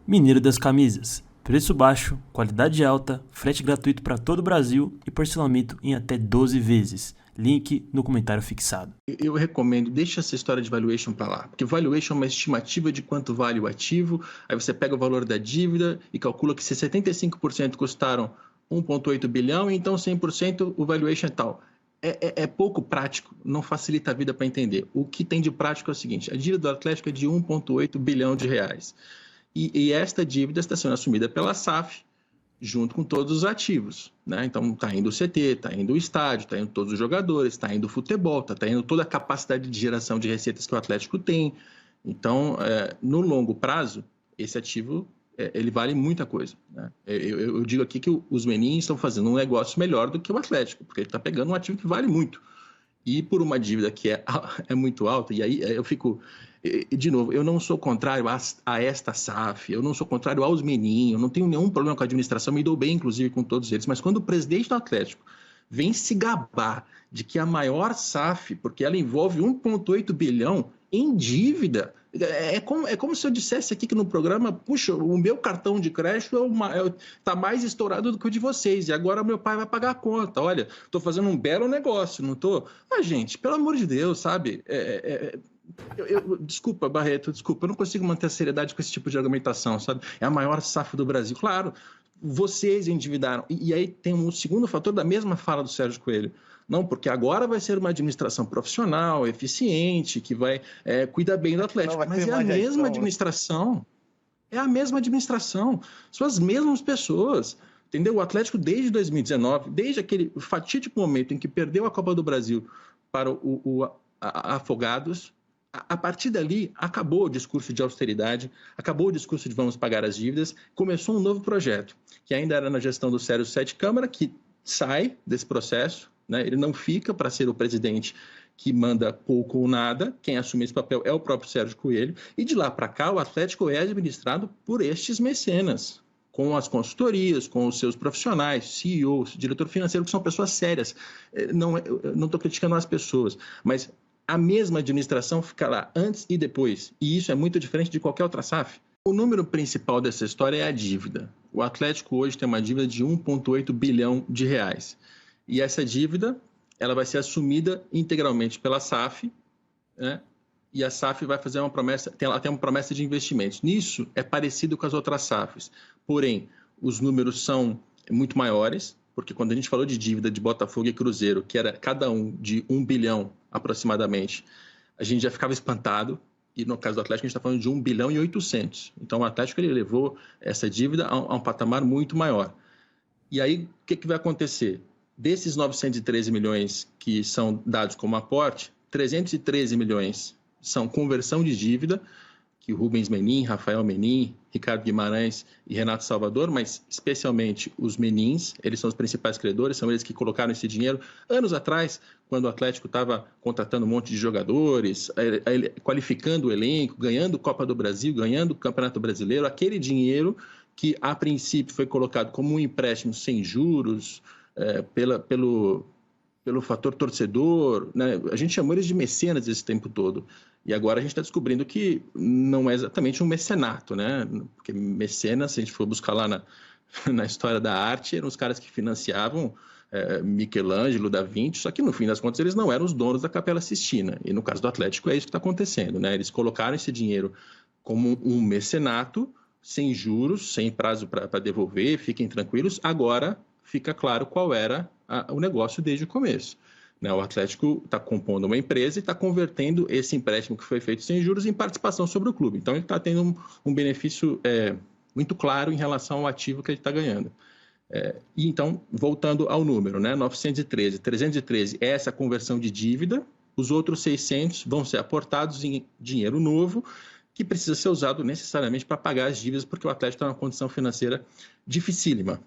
Mineiro das Camisas. Preço baixo, qualidade alta, frete gratuito para todo o Brasil e parcelamento em até 12 vezes. Link no comentário fixado. Eu recomendo, deixa essa história de valuation para lá, porque valuation é uma estimativa de quanto vale o ativo, aí você pega o valor da dívida e calcula que se 75% custaram 1,8 bilhão, então 100% o valuation é tal. É pouco prático, não facilita a vida para entender. O que tem de prático é o seguinte, a dívida do Atlético é de 1,8 bilhão de reais. E esta dívida está sendo assumida pela SAF, junto com todos os ativos, né? Então está indo o CT, está indo o estádio, está indo todos os jogadores, está indo o futebol, está indo toda a capacidade de geração de receitas que o Atlético tem. Então, no longo prazo, esse ativo ele vale muita coisa, né? Eu digo aqui que os meninos estão fazendo um negócio melhor do que o Atlético, porque ele está pegando um ativo que vale muito. E por uma dívida que é muito alta, e aí eu fico... De novo, eu não sou contrário a esta SAF, eu não sou contrário aos meninos, eu não tenho nenhum problema com a administração, me dou bem, inclusive, com todos eles. Mas quando o presidente do Atlético vem se gabar de que a maior SAF, porque ela envolve 1,8 bilhão em dívida, como se eu dissesse aqui que no programa, puxa, o meu cartão de crédito está mais estourado do que o de vocês, e agora meu pai vai pagar a conta. Olha, estou fazendo um belo negócio, não estou? Ah, gente, pelo amor de Deus, sabe? Desculpa, Barreto, desculpa, eu não consigo manter a seriedade com esse tipo de argumentação, sabe? É a maior SAF do Brasil. Claro, vocês endividaram. E aí tem um segundo fator da mesma fala do Sérgio Coelho. Não, porque agora vai ser uma administração profissional, eficiente, que vai cuidar bem do Atlético. Mas é a mesma administração. É a mesma administração. São as mesmas pessoas. Entendeu? O Atlético, desde 2019, desde aquele fatídico momento em que perdeu a Copa do Brasil para o Afogados, a partir dali, acabou o discurso de austeridade, acabou o discurso de vamos pagar as dívidas, começou um novo projeto, que ainda era na gestão do Sérgio Sete Câmara, que sai desse processo, né? Ele não fica para ser o presidente que manda pouco ou nada, quem assume esse papel é o próprio Sérgio Coelho, e de lá para cá o Atlético é administrado por estes mecenas, com as consultorias, com os seus profissionais, CEOs, diretor financeiro, que são pessoas sérias. Não estou criticando as pessoas, mas a mesma administração fica lá antes e depois. E isso é muito diferente de qualquer outra SAF. O número principal dessa história é a dívida. O Atlético hoje tem uma dívida de 1,8 bilhão de reais. E essa dívida ela vai ser assumida integralmente pela SAF, né? E a SAF vai fazer uma promessa, ela tem uma promessa de investimentos. Nisso é parecido com as outras SAFs. Porém, os números são muito maiores, porque quando a gente falou de dívida de Botafogo e Cruzeiro, que era cada um de 1 bilhão aproximadamente, a gente já ficava espantado, e no caso do Atlético a gente está falando de 1 bilhão e 800. Então o Atlético ele levou essa dívida a um patamar muito maior. E aí o que vai acontecer? Desses 913 milhões que são dados como aporte, 313 milhões são conversão de dívida, que o Rubens Menin, Rafael Menin, Ricardo Guimarães e Renato Salvador, mas especialmente os Menins, eles são os principais credores, são eles que colocaram esse dinheiro anos atrás, quando o Atlético estava contratando um monte de jogadores, qualificando o elenco, ganhando Copa do Brasil, ganhando o Campeonato Brasileiro, aquele dinheiro que a princípio foi colocado como um empréstimo sem juros, pelo fator torcedor, né? A gente chamou eles de mecenas esse tempo todo. E agora a gente está descobrindo que não é exatamente um mecenato, né? Porque mecenas, se a gente for buscar lá na história da arte, eram os caras que financiavam Michelangelo, Da Vinci, só que no fim das contas eles não eram os donos da Capela Sistina. E no caso do Atlético é isso que está acontecendo, né? Eles colocaram esse dinheiro como um mecenato, sem juros, sem prazo para devolver, fiquem tranquilos. Agora fica claro qual era o negócio desde o começo. O Atlético está compondo uma empresa e está convertendo esse empréstimo que foi feito sem juros em participação sobre o clube. Então, ele está tendo um benefício muito claro em relação ao ativo que ele está ganhando. E então, voltando ao número, 913, 313 é essa conversão de dívida, os outros 600 vão ser aportados em dinheiro novo, que precisa ser usado necessariamente para pagar as dívidas, porque o Atlético está numa condição financeira dificílima.